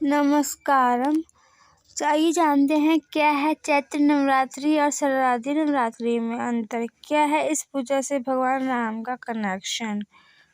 नमस्कारम। आइए जानते हैं क्या है चैत्र नवरात्रि और शारदीय नवरात्रि में अंतर, क्या है इस पूजा से भगवान राम का कनेक्शन,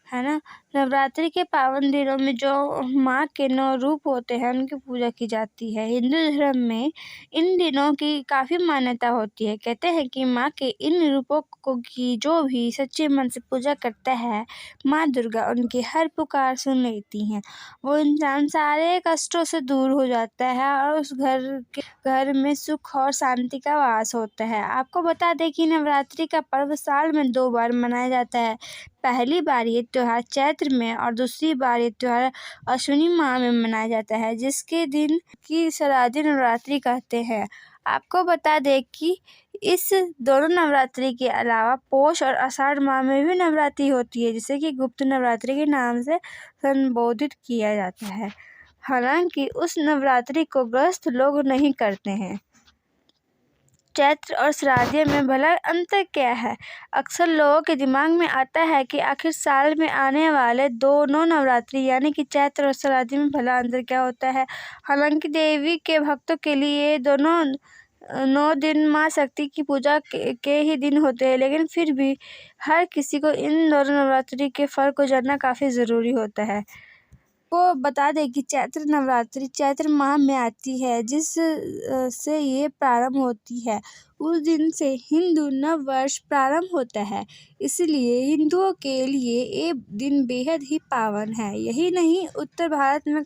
है ना। नवरात्रि के पावन दिनों में जो माँ के 9 रूप होते हैं उनकी पूजा की जाती है। हिंदू धर्म में इन दिनों की काफ़ी मान्यता होती है। कहते हैं कि माँ के इन रूपों को की जो भी सच्चे मन से पूजा करता है, माँ दुर्गा उनकी हर पुकार सुन लेती हैं। वो इंसान सारे कष्टों से दूर हो जाता है और उस घर में सुख और शांति का वास होता है। आपको बता दें कि नवरात्रि का पर्व साल में 2 बार मनाया जाता है। पहली बार ये त्योहार चैत्र में और दूसरी बार ये त्योहार अश्विनी माह में मनाया जाता है, जिसके दिन की शारदीय नवरात्रि कहते हैं। आपको बता दें कि इस दोनों नवरात्रि के अलावा पौष और आषाढ़ माह में भी नवरात्रि होती है, जिसे कि गुप्त नवरात्रि के नाम से संबोधित किया जाता है। हालांकि उस नवरात्रि को गृहस्थ लोग नहीं करते हैं। चैत्र और शारदीय में भला अंतर क्या है? अक्सर लोगों के दिमाग में आता है कि आखिर साल में आने वाले दोनों नवरात्रि यानी कि चैत्र और शारदीय में भला अंतर क्या होता है। हालांकि देवी के भक्तों के लिए दोनों 9 दिन माँ शक्ति की पूजा के ही दिन होते हैं, लेकिन फिर भी हर किसी को इन दोनों नवरात्रि के फर्क को जानना काफ़ी ज़रूरी होता है। को बता दें कि चैत्र नवरात्रि चैत्र माह में आती है, जिस से ये प्रारंभ होती है। उस दिन से हिंदू नव वर्ष प्रारंभ होता है, इसलिए हिंदुओं के लिए ये दिन बेहद ही पावन है। यही नहीं, उत्तर भारत में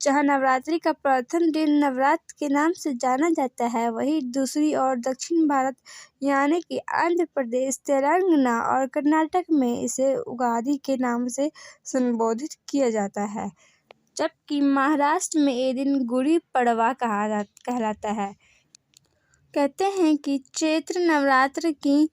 जहाँ नवरात्रि का प्रथम दिन नवरात्र के नाम से जाना जाता है, वहीं दूसरी ओर दक्षिण भारत यानी कि आंध्र प्रदेश, तेलंगाना और कर्नाटक में इसे उगादि के नाम से संबोधित किया जाता है, जबकि महाराष्ट्र में ये दिन गुड़ी पड़वा कहलाता है। कहते हैं कि चैत्र नवरात्र की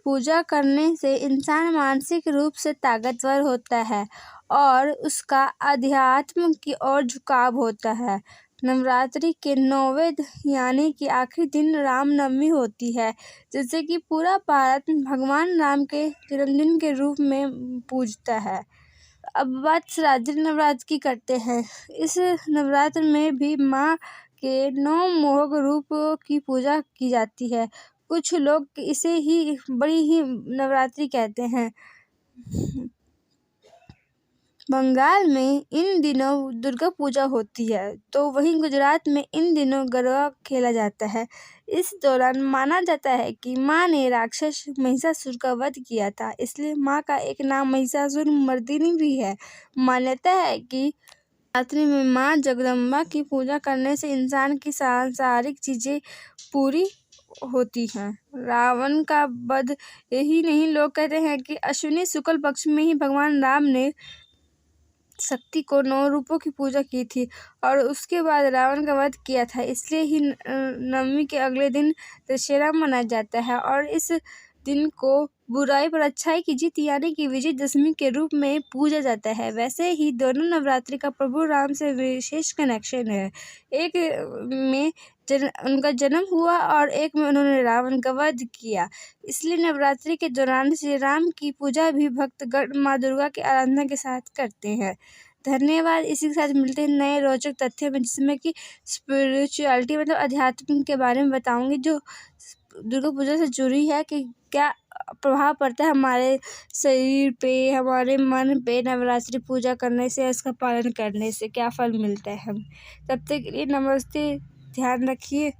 पूजा करने से इंसान मानसिक रूप से ताकतवर होता है और उसका अध्यात्म की ओर झुकाव होता है। नवरात्रि के 9वें यानी कि आखिरी दिन रामनवमी होती है, जिसे कि पूरा भारत भगवान राम के जन्मदिन के रूप में पूजता है। अब बात शारदीय नवरात्र की करते हैं। इस नवरात्र में भी माँ के 9 मोहक रूप की पूजा की जाती है। कुछ लोग इसे ही बड़ी ही नवरात्रि कहते हैं। बंगाल में इन दिनों दुर्गा पूजा होती है, तो वहीं गुजरात में इन दिनों गरबा खेला जाता है। इस दौरान माना जाता है कि माँ ने राक्षस महिषासुर का वध किया था, इसलिए माँ का एक नाम महिषासुर मर्दिनी भी है। मान्यता है कि नवरात्रि में माँ जगदम्बा की पूजा करने से इंसान की सांसारिक चीजें पूरी होती हैं। रावण का वध यही नहीं, लोग कहते हैं कि अश्विनी शुक्ल पक्ष में ही भगवान राम ने शक्ति को 9 रूपों की पूजा की थी और उसके बाद रावण का वध किया था, इसलिए ही नवमी के अगले दिन दशहरा मनाया जाता है और इस दिन को बुराई पर अच्छाई की जीत यानी कि विजयदशमी के रूप में पूजा जाता है। वैसे ही दोनों नवरात्रि का प्रभु राम से विशेष कनेक्शन है। एक में उनका जन्म हुआ और एक में उन्होंने रावण का वध किया, इसलिए नवरात्रि के दौरान श्री राम की पूजा भी भक्तगण माँ दुर्गा की आराधना के साथ करते हैं। धन्यवाद। इसी के साथ मिलते हैं नए रोचक तथ्य में, जिसमें कि स्पिरिचुअलिटी मतलब अध्यात्म के बारे में बताऊंगी, जो दुर्गा पूजा से जुड़ी है कि क्या प्रभाव पड़ता है हमारे शरीर पे, हमारे मन पे नवरात्रि पूजा करने से, इसका पालन करने से क्या फल मिलता है हम। तब तक के लिए नमस्ते, ध्यान रखिए।